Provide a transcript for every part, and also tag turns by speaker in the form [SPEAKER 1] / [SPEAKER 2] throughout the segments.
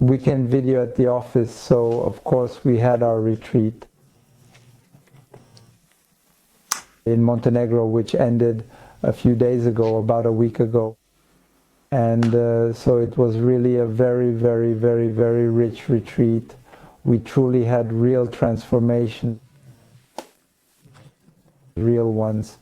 [SPEAKER 1] weekend video at the office, so of course we had our retreat in Montenegro, which ended a few days ago, about a week ago. And so it was really a very, very, very, very rich retreat. We truly had real transformation, real ones,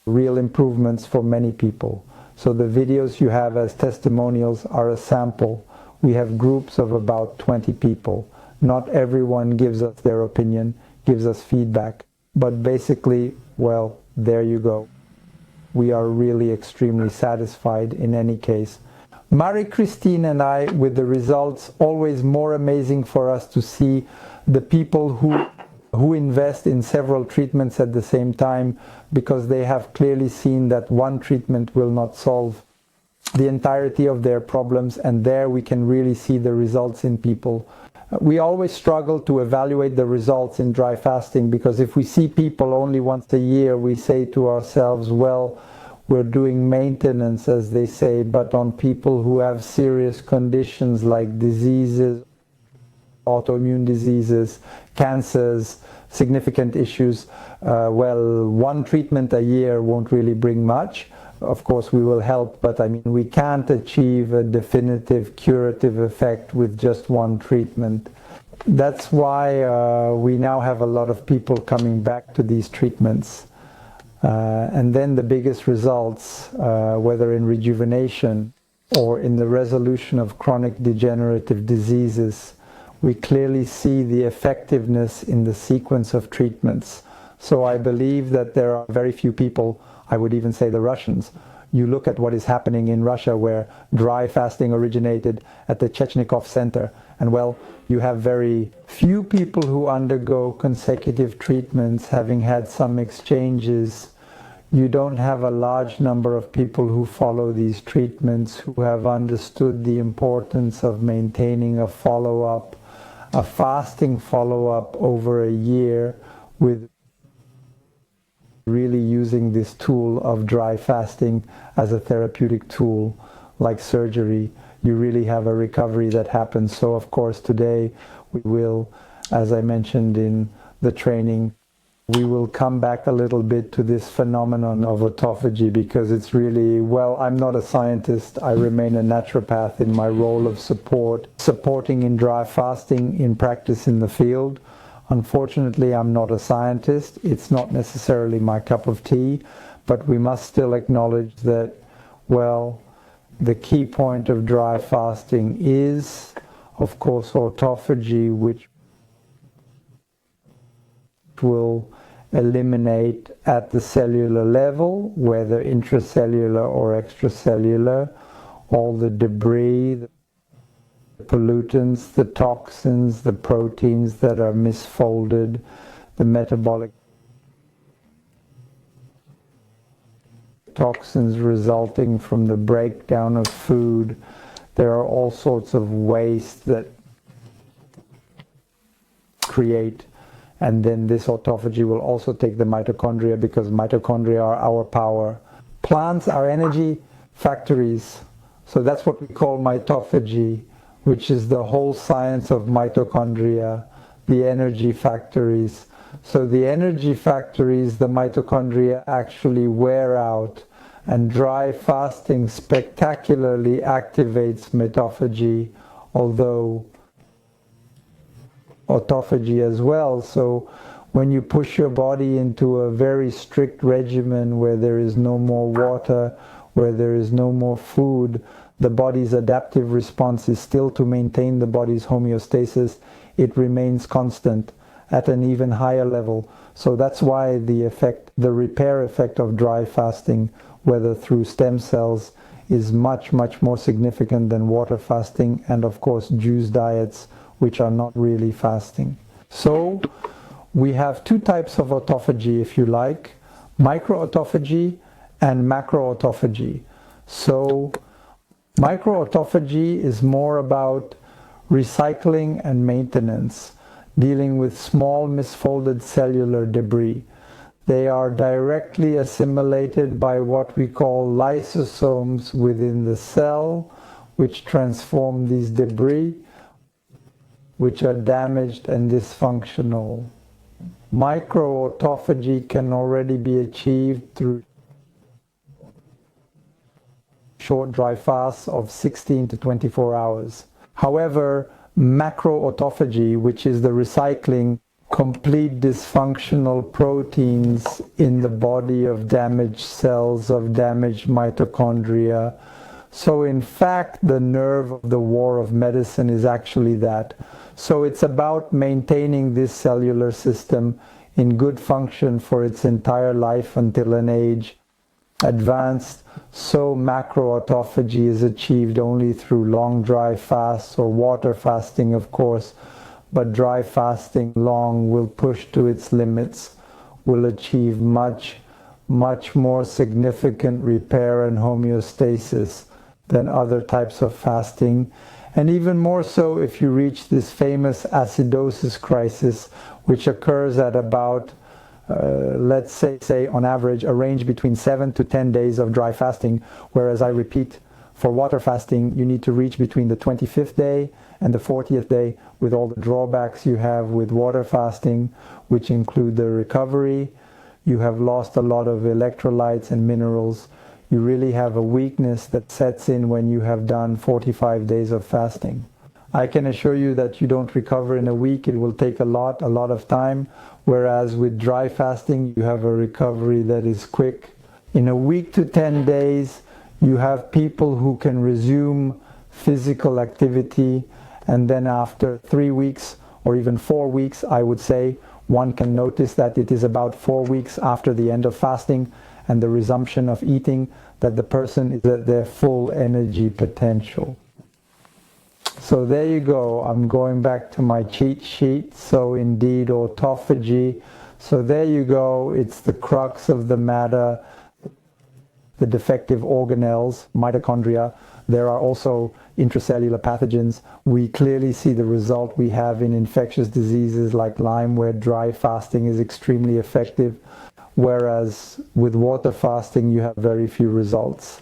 [SPEAKER 1] real improvements for many people. So the videos you have as testimonials are a sample. We have groups of about 20 people. Not everyone gives us their opinion, gives us feedback. But basically, well, there you go. We are really extremely satisfied in any case. Marie-Christine and I, with the results, always more amazing for us to see the people who invest in several treatments at the same time, because they have clearly seen that one treatment will not solve the entirety of their problems, and there we can really see the results in people. We always struggle to evaluate the results in dry fasting, because if we see people only once a year, we say to ourselves, well, we're doing maintenance, as they say, but on people who have serious conditions like diseases, autoimmune diseases, cancers, significant issues, well, one treatment a year won't really bring much. Of course, we will help, but I mean, we can't achieve a definitive curative effect with just one treatment. That's why we now have a lot of people coming back to these treatments. And then the biggest results, whether in rejuvenation or in the resolution of chronic degenerative diseases, we clearly see the effectiveness in the sequence of treatments. So I believe that there are very few people, I would even say the Russians. You look at what is happening in Russia, where dry fasting originated at the Chechnikov Center, and well, you have very few people who undergo consecutive treatments, having had some exchanges. You don't have a large number of people who follow these treatments, who have understood the importance of maintaining a follow-up, a fasting follow-up over a year, with really using this tool of dry fasting as a therapeutic tool, like surgery. You really have a recovery that happens. So of course today we will, as I mentioned in the training, we will come back a little bit to this phenomenon of autophagy, because it's really, well, I'm not a scientist, I remain a naturopath in my role of supporting in dry fasting in practice in the field. Unfortunately, I'm not a scientist. It's not necessarily my cup of tea, but we must still acknowledge that, well, the key point of dry fasting is, of course, autophagy, which will eliminate at the cellular level, whether intracellular or extracellular, all the debris, the pollutants, the toxins, the proteins that are misfolded, the metabolic toxins resulting from the breakdown of food. There are all sorts of waste that create, and then this autophagy will also take the mitochondria, because mitochondria are our power. Plants are energy factories, so that's what we call mitophagy, which is the whole science of mitochondria, the energy factories. So the energy factories, the mitochondria, actually wear out, and dry fasting spectacularly activates mitophagy, although autophagy as well. So when you push your body into a very strict regimen where there is no more water, where there is no more food, the body's adaptive response is still to maintain the body's homeostasis. It remains constant at an even higher level. So that's why the repair effect of dry fasting, whether through stem cells, is much, much more significant than water fasting, and of course juice diets, which are not really fasting. So we have two types of autophagy, if you like, microautophagy and macroautophagy. So microautophagy is more about recycling and maintenance, dealing with small misfolded cellular debris. They are directly assimilated by what we call lysosomes within the cell, which transform these debris, which are damaged and dysfunctional. Micro-autophagy can already be achieved through short dry fasts of 16 to 24 hours. However, macro-autophagy, which is the recycling complete dysfunctional proteins in the body of damaged cells, of damaged mitochondria. So in fact, the nerve of the war of medicine is actually that. So it's about maintaining this cellular system in good function for its entire life until an age advanced. So macro-autophagy is achieved only through long dry fasts or water fasting, of course, but dry fasting long will push to its limits, will achieve much more significant repair and homeostasis than other types of fasting. And even more so if you reach this famous acidosis crisis, which occurs at about let's say on average a range between 7 to 10 days of dry fasting, whereas I repeat, for water fasting you need to reach between the 25th day and the 40th day, with all the drawbacks you have with water fasting, which include the recovery. You have lost a lot of electrolytes and minerals. You really have a weakness that sets in when you have done 45 days of fasting. I can assure you that you don't recover in a week. It will take a lot of time, whereas with dry fasting you have a recovery that is quick. In a week to 10 days you have people who can resume physical activity, and then after 3 weeks or even 4 weeks, I would say, one can notice that it is about 4 weeks after the end of fasting and the resumption of eating that the person is at their full energy potential. So there you go. I'm going back to my cheat sheet. So indeed, autophagy. So there you go. It's the crux of the matter. The defective organelles, mitochondria. There are also intracellular pathogens. We clearly see the result we have in infectious diseases like Lyme, where dry fasting is extremely effective, whereas with water fasting you have very few results.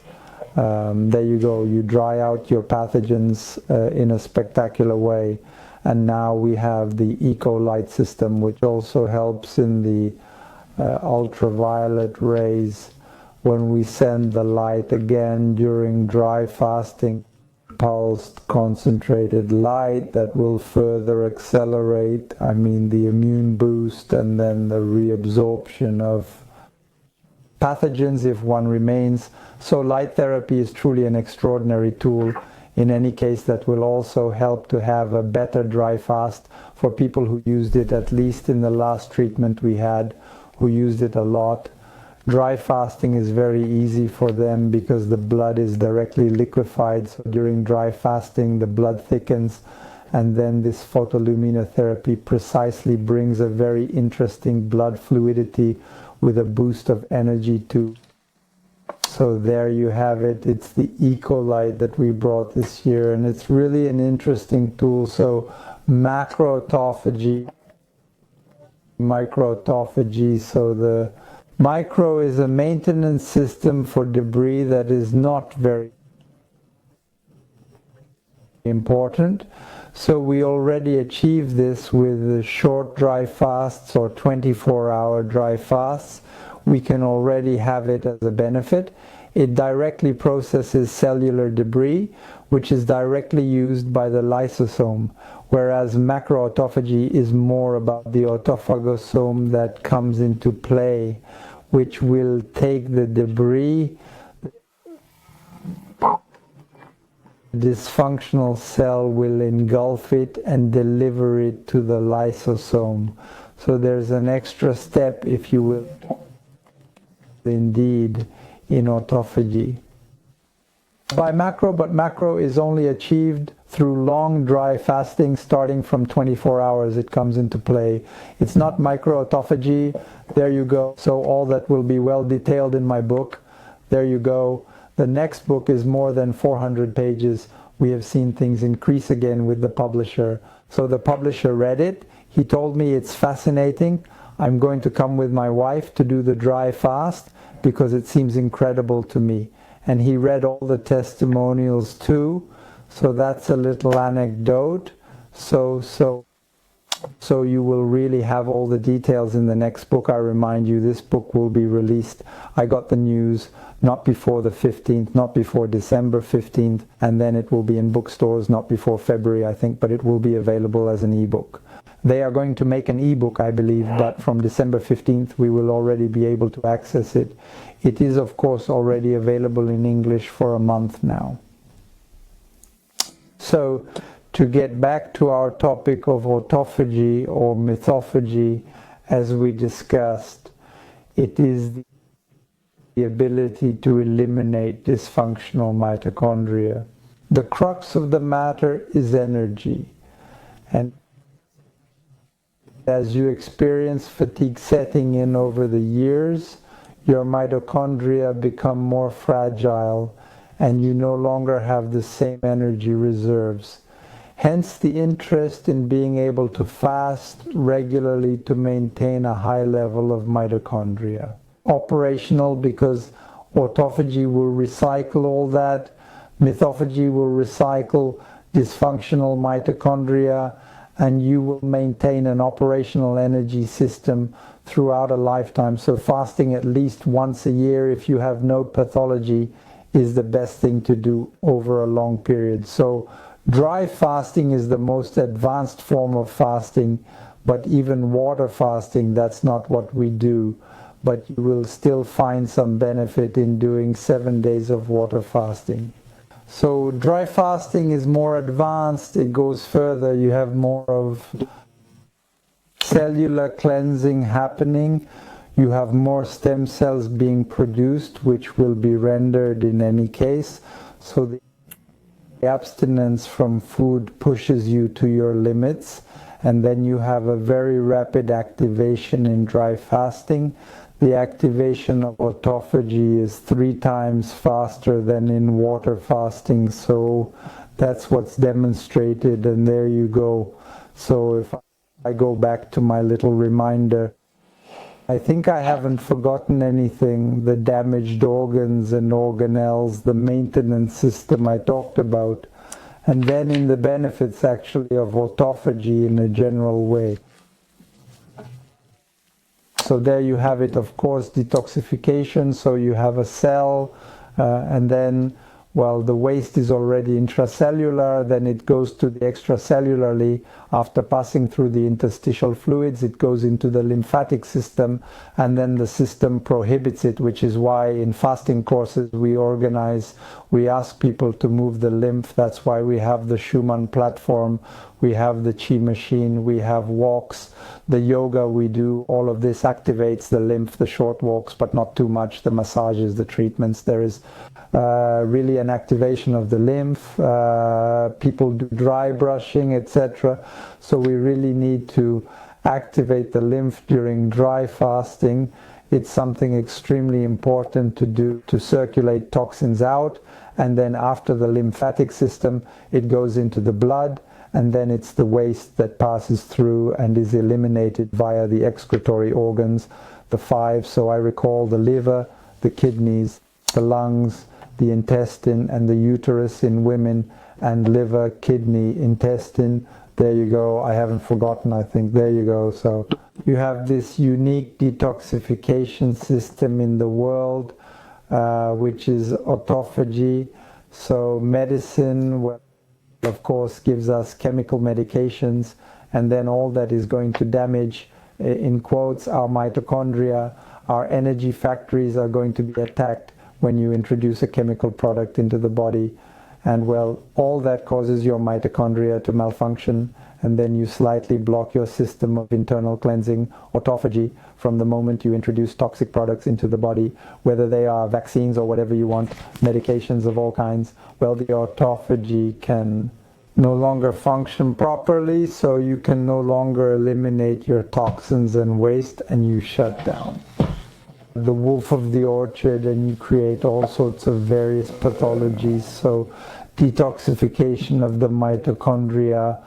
[SPEAKER 1] There you go. You dry out your pathogens in a spectacular way. And now we have the eco-light system, which also helps in the ultraviolet rays. When we send the light again during dry fasting, pulsed concentrated light that will further accelerate, the immune boost and then the reabsorption of pathogens if one remains. So light therapy is truly an extraordinary tool. In any case, that will also help to have a better dry fast for people who used it, at least in the last treatment we had, who used it a lot. Dry fasting is very easy for them because the blood is directly liquefied. So during dry fasting, the blood thickens, and then this photoluminotherapy precisely brings a very interesting blood fluidity with a boost of energy too. So there you have it. It's the Ecolite that we brought this year, and it's really an interesting tool. So macroautophagy, microautophagy. So the micro is a maintenance system for debris that is not very important. So we already achieved this with the short dry fasts or 24-hour dry fasts. We can already have it as a benefit. It directly processes cellular debris, which is directly used by the lysosome, whereas macroautophagy is more about the autophagosome that comes into play, which will take the debris, dysfunctional cell will engulf it and deliver it to the lysosome. So there's an extra step, if you will, indeed, in autophagy. By macro, but macro is only achieved through long dry fasting starting from 24 hours. It comes into play. It's not microautophagy. There you go. So all that will be well detailed in my book. There you go. The next book is more than 400 pages. We have seen things increase again with the publisher. So the publisher read it. He told me it's fascinating. I'm going to come with my wife to do the dry fast because it seems incredible to me. And he read all the testimonials too. So that's a little anecdote. So you will really have all the details in the next book. I remind you, this book will be released. I got the news not before the 15th, not before December 15th, and then it will be in bookstores not before February, I think, but it will be available as an ebook. They are going to make an ebook, I believe, but from December 15th we will already be able to access it. It is, of course, already available in English for a month now. So, to get back to our topic of autophagy or mythophagy, as we discussed, it is the ability to eliminate dysfunctional mitochondria. The crux of the matter is energy. And as you experience fatigue setting in over the years, your mitochondria become more fragile and you no longer have the same energy reserves. Hence the interest in being able to fast regularly to maintain a high level of mitochondria. Operational because autophagy will recycle all that, mythophagy will recycle dysfunctional mitochondria, and you will maintain an operational energy system throughout a lifetime. So fasting at least once a year, if you have no pathology, is the best thing to do over a long period. So dry fasting is the most advanced form of fasting, but even water fasting, that's not what we do. But you will still find some benefit in doing 7 days of water fasting. So dry fasting is more advanced, it goes further, you have more of cellular cleansing happening, you have more stem cells being produced, which will be rendered in any case. So the abstinence from food pushes you to your limits, and then you have a very rapid activation in dry fasting. The activation of autophagy is 3 times faster than in water fasting, so that's what's demonstrated, and there you go. So if I go back to my little reminder, I think I haven't forgotten anything. The damaged organs and organelles, the maintenance system I talked about, and then in the benefits actually of autophagy in a general way. So there you have it, of course, detoxification. So you have a cell, and then, well, the waste is already intracellular, then it goes to the extracellularly. After passing through the interstitial fluids, it goes into the lymphatic system, and then the system prohibits it, which is why in fasting courses we ask people to move the lymph. That's why we have the Schumann platform, we have the Chi machine, we have walks, the yoga we do, all of this activates the lymph, the short walks, but not too much, the massages, the treatments. There is really an activation of the lymph. People do dry brushing, etc. So we really need to activate the lymph during dry fasting. It's something extremely important to do to circulate toxins out, and then after the lymphatic system it goes into the blood, and then it's the waste that passes through and is eliminated via the excretory organs, the 5. So I recall the liver, the kidneys, the lungs, the intestine, and the uterus in women, and liver, kidney, intestine. There you go. I haven't forgotten, I think. There you go. So you have this unique detoxification system in the world, which is autophagy. So medicine, well, of course, gives us chemical medications, and then all that is going to damage, in quotes, our mitochondria. Our energy factories are going to be attacked when you introduce a chemical product into the body. And well, all that causes your mitochondria to malfunction, and then you slightly block your system of internal cleansing, autophagy, from the moment you introduce toxic products into the body, whether they are vaccines or whatever you want, medications of all kinds. Well, the autophagy can no longer function properly, so you can no longer eliminate your toxins and waste, and you shut down the wolf of the orchard, and you create all sorts of various pathologies. So detoxification of the mitochondria,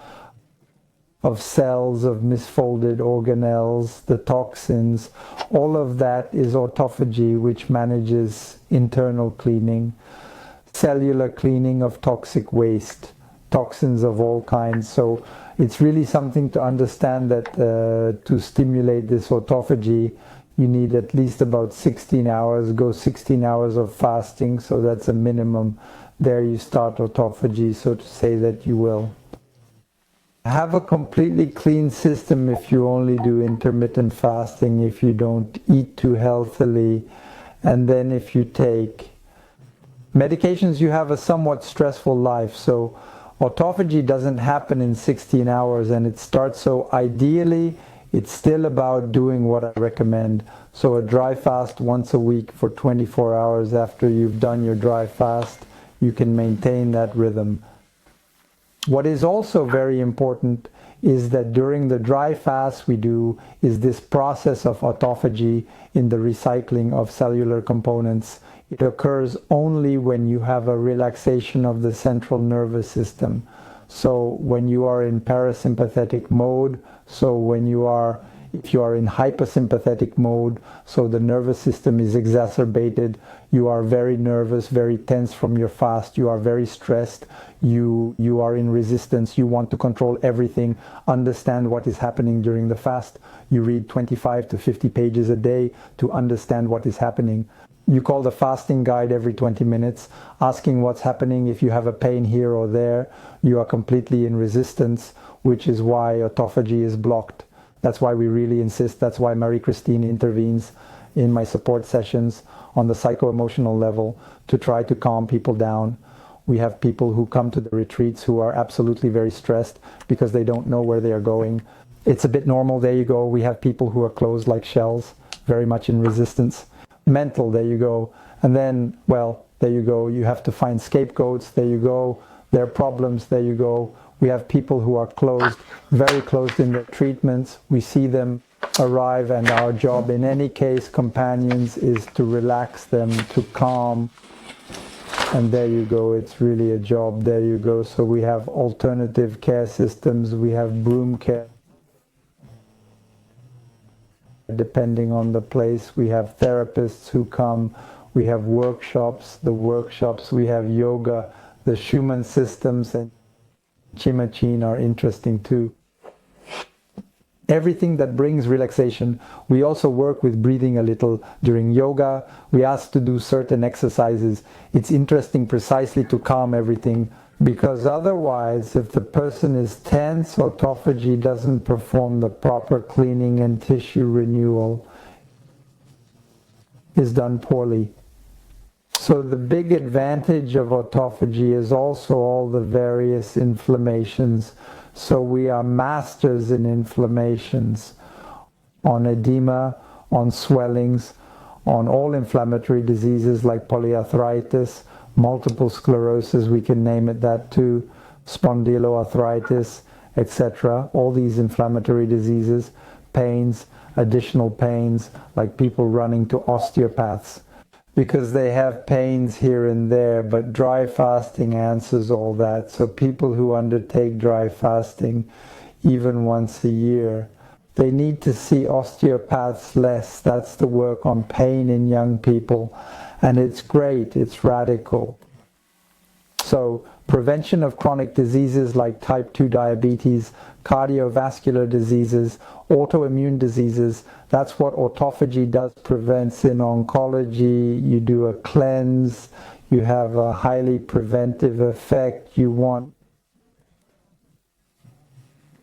[SPEAKER 1] of cells, of misfolded organelles, the toxins, all of that is autophagy, which manages internal cleaning, cellular cleaning of toxic waste. toxins of all kinds. So it's really something to understand that to stimulate this autophagy, you need at least about 16 hours, go 16 hours of fasting, so that's a minimum. There you start autophagy, so to say, that you will have a completely clean system if you only do intermittent fasting, if you don't eat too healthily, and then if you take medications, you have a somewhat stressful life. So autophagy doesn't happen in 16 hours and it starts, so ideally it's still about doing what I recommend. So a dry fast once a week for 24 hours after you've done your dry fast, you can maintain that rhythm. What is also very important is that during the dry fast we do is this process of autophagy in the recycling of cellular components. It occurs only when you have a relaxation of the central nervous system. So when you are in parasympathetic mode, so when you are, if you are in hypersympathetic mode, so the nervous system is exacerbated, you are very nervous, very tense from your fast, you are very stressed, you are in resistance, you want to control everything, understand what is happening during the fast. You read 25 to 50 pages a day to understand what is happening. You call the fasting guide every 20 minutes, asking what's happening. If you have a pain here or there, you are completely in resistance, which is why autophagy is blocked. That's why we really insist, that's why Marie-Christine intervenes in my support sessions on the psycho-emotional level to try to calm people down. We have people who come to the retreats who are absolutely very stressed because they don't know where they are going. It's a bit normal, there you go. We have people who are closed like shells, very much in resistance. Mental, there you go. And then, well, there you go. You have to find scapegoats, there you go. There are problems, there you go. We have people who are closed, very closed in their treatments. We see them arrive, and our job in any case, companions, is to relax them, to calm. And there you go, it's really a job, there you go. So we have alternative care systems, we have broom care. Depending on the place, we have therapists who come, we have workshops, we have yoga, the Schumann systems and Chimachin are interesting too. Everything that brings relaxation. We also work with breathing a little during yoga. We ask to do certain exercises. It's interesting precisely to calm everything, because otherwise, if the person is tense, autophagy doesn't perform the proper cleaning and tissue renewal is done poorly. So the big advantage of autophagy is also all the various inflammations. So we are masters in inflammations, on edema, on swellings, on all inflammatory diseases like polyarthritis, multiple sclerosis, we can name it that too, spondyloarthritis, etc. All these inflammatory diseases, pains, additional pains, like people running to osteopaths because they have pains here and there, but dry fasting answers all that. So people who undertake dry fasting, even once a year, they need to see osteopaths less. That's the work on pain in young people. And it's great, it's radical. So prevention of chronic diseases like type 2 diabetes, cardiovascular diseases, autoimmune diseases, that's what autophagy does, prevents in oncology. You do a cleanse, you have a highly preventive effect, you want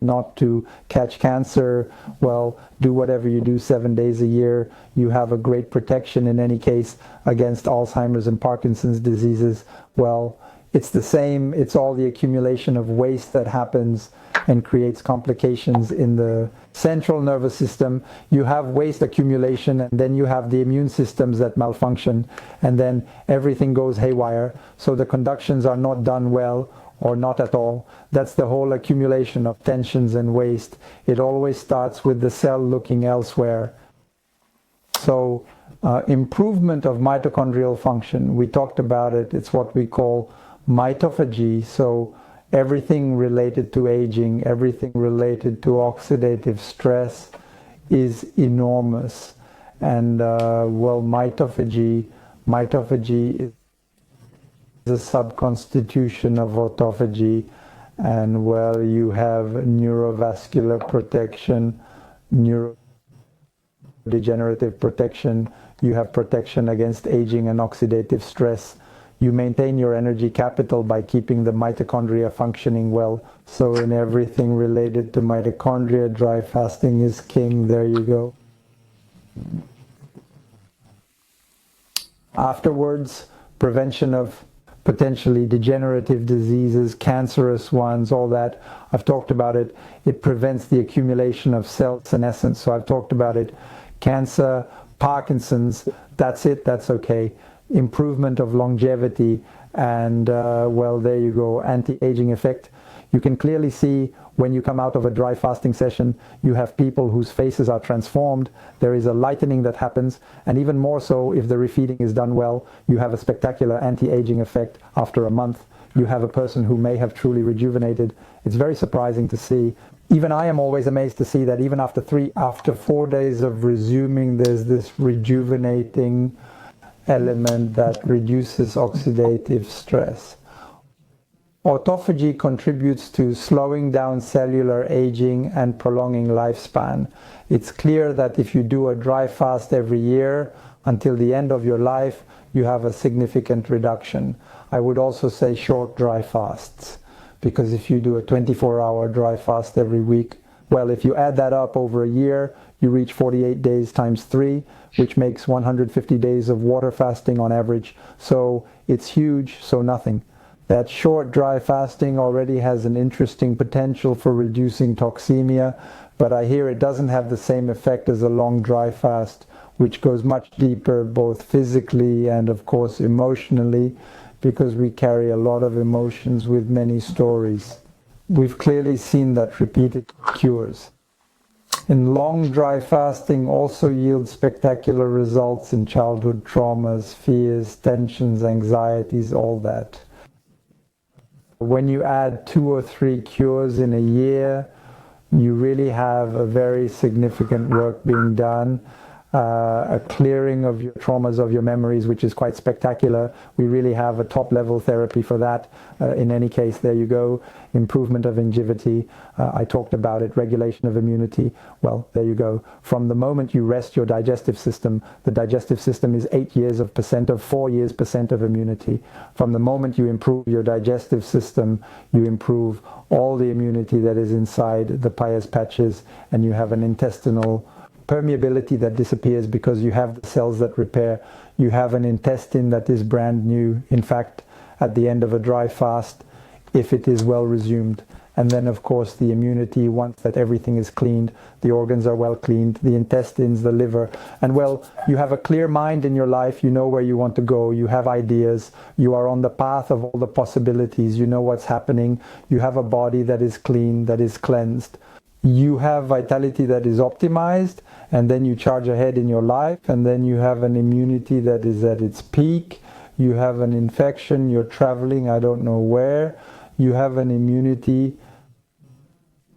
[SPEAKER 1] not to catch cancer, well, do whatever you do 7 days a year. You have a great protection in any case against Alzheimer's and Parkinson's diseases. Well, it's the same, it's all the accumulation of waste that happens and creates complications in the central nervous system. You have waste accumulation, and then you have the immune systems that malfunction, and then everything goes haywire. So the conductions are not done well, or not at all. That's the whole accumulation of tensions and waste. It always starts with the cell looking elsewhere. So improvement of mitochondrial function, we talked about it, it's what we call mitophagy. So everything related to aging, everything related to oxidative stress is enormous. And well, mitophagy is a subconstitution of autophagy, and well, you have neurovascular protection, neurodegenerative protection, you have protection against aging and oxidative stress. You maintain your energy capital by keeping the mitochondria functioning well. So in everything related to mitochondria, dry fasting is king. There you go. Afterwards, prevention of potentially degenerative diseases, cancerous ones, all that. I've talked about it. It prevents the accumulation of cell senescence. So I've talked about it. Cancer, Parkinson's, that's it, that's okay. Improvement of longevity, and well, there you go, anti-aging effect. You can clearly see when you come out of a dry fasting session, you have people whose faces are transformed. There is a lightening that happens, and even more so if the refeeding is done well, you have a spectacular anti-aging effect after a month. You have a person who may have truly rejuvenated. It's very surprising to see. Even I am always amazed to see that even after 4 days of resuming, there's this rejuvenating element that reduces oxidative stress. Autophagy contributes to slowing down cellular aging and prolonging lifespan. It's clear that if you do a dry fast every year until the end of your life, you have a significant reduction. I would also say short dry fasts, because if you do a 24-hour dry fast every week, well, if you add that up over a year, you reach 48 days times 3, which makes 150 days of water fasting on average. So it's huge, so nothing. That short dry fasting already has an interesting potential for reducing toxemia, but I hear it doesn't have the same effect as a long dry fast, which goes much deeper both physically and of course emotionally, because we carry a lot of emotions with many stories. We've clearly seen that repeated cures. In long dry fasting also yields spectacular results in childhood traumas, fears, tensions, anxieties, all that. When you add 2 or 3 cures in a year, you really have a very significant work being done. A clearing of your traumas, of your memories, which is quite spectacular. We really have a top-level therapy for that. In any case, there you go. Improvement of longevity. I talked about it. Regulation of immunity. Well, there you go. From the moment you rest your digestive system, the digestive system is 4 years percent of immunity. From the moment you improve your digestive system, you improve all the immunity that is inside the Peyer's patches, and you have an intestinal permeability that disappears because you have the cells that repair. You have an intestine that is brand new, in fact, at the end of a dry fast, if it is well resumed. And then, of course, the immunity, once that everything is cleaned, the organs are well cleaned, the intestines, the liver, and well, you have a clear mind in your life, you know where you want to go, you have ideas, you are on the path of all the possibilities, you know what's happening, you have a body that is clean, that is cleansed. You have vitality that is optimized, and then you charge ahead in your life, and then you have an immunity that is at its peak. You have an infection, you're traveling, I don't know where. You have an immunity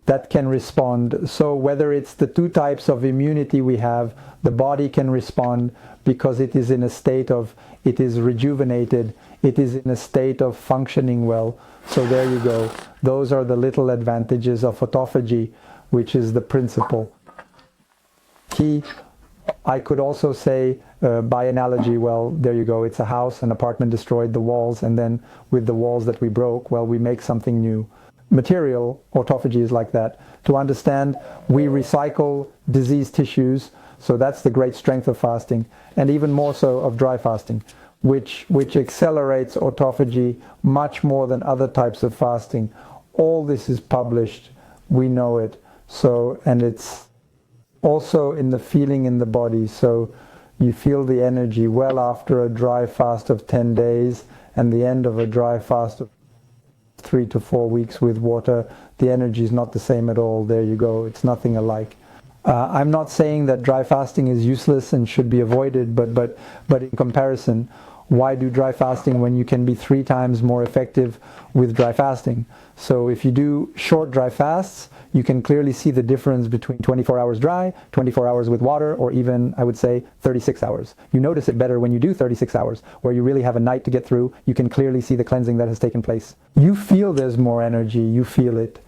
[SPEAKER 1] that can respond. So whether it's the 2 types of immunity we have, the body can respond because it is in a state of, it is rejuvenated, it is in a state of functioning well. So there you go. Those are the little advantages of autophagy, which is the principle. Key, I could also say by analogy, well, there you go, it's a house, an apartment destroyed the walls, and then with the walls that we broke, well, we make something new. Material autophagy is like that. To understand, we recycle diseased tissues, so that's the great strength of fasting, and even more so of dry fasting, which accelerates autophagy much more than other types of fasting. All this is published, we know it. So, and it's also in the feeling in the body. So you feel the energy well after a dry fast of 10 days and the end of a dry fast of 3 to 4 weeks with water. The energy is not the same at all. There you go. It's nothing alike. I'm not saying that dry fasting is useless and should be avoided, but in comparison, Why do dry fasting when you can be 3 times more effective with dry fasting? So if you do short dry fasts, you can clearly see the difference between 24 hours dry, 24 hours with water, or even, I would say, 36 hours. You notice it better when you do 36 hours, where you really have a night to get through. You can clearly see the cleansing that has taken place. You feel there's more energy, you feel it.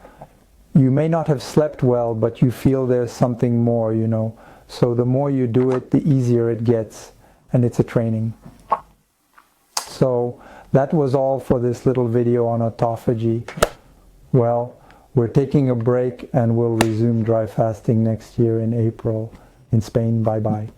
[SPEAKER 1] You may not have slept well, but you feel there's something more, you know. So the more you do it, the easier it gets, and it's a training. So that was all for this little video on autophagy. Well, we're taking a break and we'll resume dry fasting next year in April in Spain. Bye-bye.